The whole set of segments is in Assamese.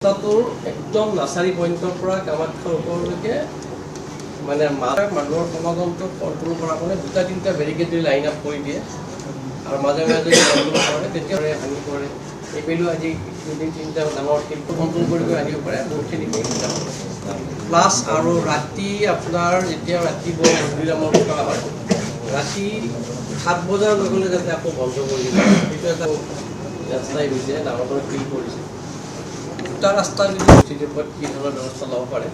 ৰাস্তাটোৰ একদম নাচাৰী পইণ্টৰ পৰা কামাখ্যাৰ ওপৰলৈকে মানে মানুহৰ সমাগমটো কণ্ট্ৰল কৰাৰ কাৰণে দুটা তিনিটা বেৰিকেড লাইন আপ কৰি দিয়ে আৰু মাজে মাজে যদি কণ্ট্ৰল কৰে তেতিয়া ভাঙি পৰে। এইবেলিও আজি দুদিন তিনিটা ডাঙৰ শিল্প কণ্ট্ৰল কৰিব আনিব পাৰে বহুতখিনি প্লাছ আৰু ৰাতি আপোনাৰ যেতিয়া ৰাতিপুৱা মন্দিৰামৰ কৰা হয় ৰাতি 7 বজাৰ লগে লগে যাতে আকৌ বন্ধ কৰি দিব সেইটো এটা ৰাস্তাই হৈছে ডাঙৰ ডাঙৰ ফিল কৰিছে। দুটা ৰাস্তা যদি কৰ্তৃপক্ষত কি ধৰণৰ ব্যৱস্থা ল'ব পাৰে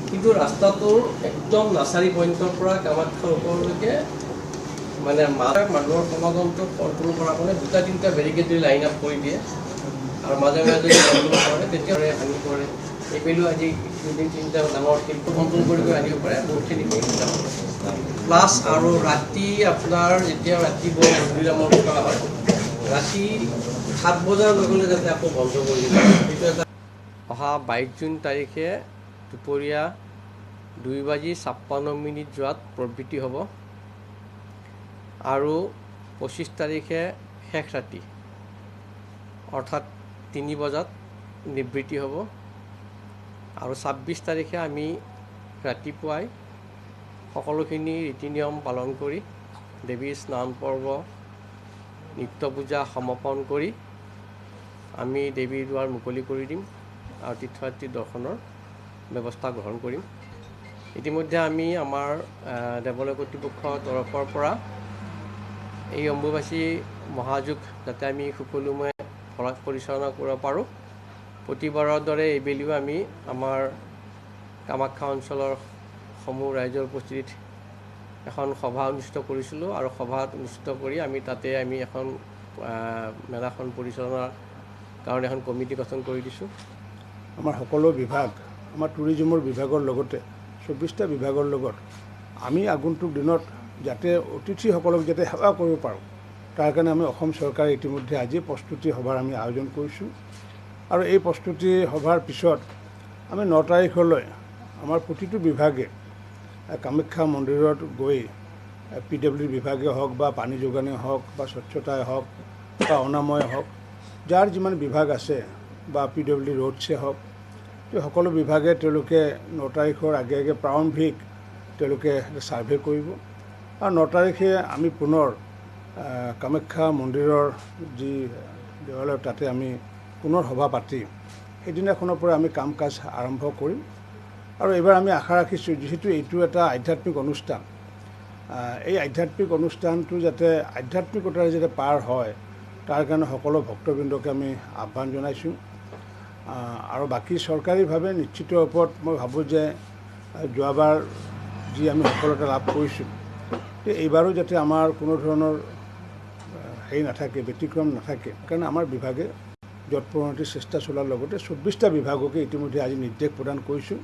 কিন্তু ৰাস্তাটোৰ একদম নাচাৰী পইণ্টৰ পৰা কামাখ্যাৰ ওপৰলৈকে মানে মানুহৰ সমাগমটো কণ্ট্ৰল কৰাৰ কাৰণে দুটা তিনিটা বেৰিকেড লাইন আপ কৰি দিয়ে আৰু মাজে মাজে যদি কণ্ট্ৰল কৰে তেতিয়া ভাঙি পৰে। এইবেলিও আজি দুদিন তিনিটা ডাঙৰ শিল্প কণ্ট্ৰল কৰিব আনিব পাৰে বহুতখিনি প্লাছ আৰু ৰাতি আপোনাৰ যেতিয়া ৰাতিপুৱা মন্দিৰামৰ কৰা হয় ৰাতি 7 বজাৰ লগে লগে যাতে আকৌ বন্ধ কৰি দিব সেইটো এটা অহা 22 জুন তাৰিখে দুপৰীয়া 2:56 যোৱাত প্ৰবৃত্তি হ'ব আৰু 25 তাৰিখে শেষ ৰাতি অৰ্থাৎ 3 বজাত নিবৃত্তি হ'ব আৰু 26 তাৰিখে আমি ৰাতিপুৱাই সকলোখিনি ৰীতি নিয়ম পালন কৰি দেৱীৰ স্নান পৰ্ব নিত্য পূজা সমাপন কৰি আমি দেৱীৰ দুৱাৰ মুকলি কৰি দিম আৰু তীৰ্থযাত্ৰী দৰ্শনৰ ব্যৱস্থা গ্ৰহণ কৰিম। ইতিমধ্যে আমি আমাৰ দেৱালয় কৰ্তৃপক্ষৰ তৰফৰ পৰা এই অম্বুবাচী মহাযুগ যাতে আমি সুকলমে পৰিচালনা কৰিব পাৰোঁ প্ৰতিবাৰৰ দৰে এইবেলিও আমি আমাৰ কামাখ্যা অঞ্চলৰ সমূহ ৰাইজৰ উপস্থিতিত এখন সভা অনুষ্ঠিত কৰিছিলোঁ আৰু সভা অনুষ্ঠিত কৰি আমি তাতে এখন মেলাখন পৰিচালনাৰ কাৰণে এখন কমিটি গঠন কৰি দিছোঁ। আমাৰ সকলো বিভাগ আমাৰ টুৰিজিমৰ বিভাগৰ লগতে 24টা বিভাগৰ লগত আমি আগন্তুক দিনত যাতে অতিথিসকলক যাতে সেৱা কৰিব পাৰোঁ তাৰ কাৰণে আমি অসম চৰকাৰে ইতিমধ্যে আজি প্ৰস্তুতি সভাৰ আমি আয়োজন কৰিছোঁ আৰু এই প্ৰস্তুতি সভাৰ পিছত আমি 9 তাৰিখলৈ আমাৰ প্ৰতিটো বিভাগে কামাখ্যা মন্দিৰত গৈ PWD বিভাগে হওক বা পানী যোগানেই হওক বা স্বচ্ছতাই হওক বা অনাময়ে হওক যাৰ যিমান বিভাগ আছে বা PWD ৰোডছে হওক সকলো বিভাগে তেওঁলোকে 9 তাৰিখৰ আগে প্ৰাৰম্ভিক তেওঁলোকে ছাৰ্ভে কৰিব আৰু 9 তাৰিখে আমি পুনৰ কামাখ্যা মন্দিৰৰ যি দেৱালয় তাতে আমি পুনৰ সভা পাতি সেইদিনাখনৰ পৰা আমি কাম কাজ আৰম্ভ কৰিম আৰু এইবাৰ আমি আশা ৰাখিছোঁ যিহেতু এইটো এটা আধ্যাত্মিক অনুষ্ঠান এই আধ্যাত্মিক অনুষ্ঠানটো যাতে আধ্যাত্মিকতাৰে যাতে পাৰ হয় তাৰ কাৰণে সকলো ভক্তবৃন্দকে আমি আহ্বান জনাইছোঁ আৰু বাকী চৰকাৰীভাৱে নিশ্চিত ওপৰত মই ভাবোঁ যে যোৱাবাৰ যি আমি সফলতা লাভ কৰিছোঁ এইবাৰো যাতে আমাৰ কোনো ধৰণৰ হেৰি নাথাকে ব্যতিক্ৰম নাথাকে কাৰণ আমাৰ বিভাগে যৎপৰোনাস্তি চেষ্টা চলোৱাৰ লগতে 24টা বিভাগকে ইতিমধ্যে আজি নিৰ্দেশ প্ৰদান কৰিছোঁ।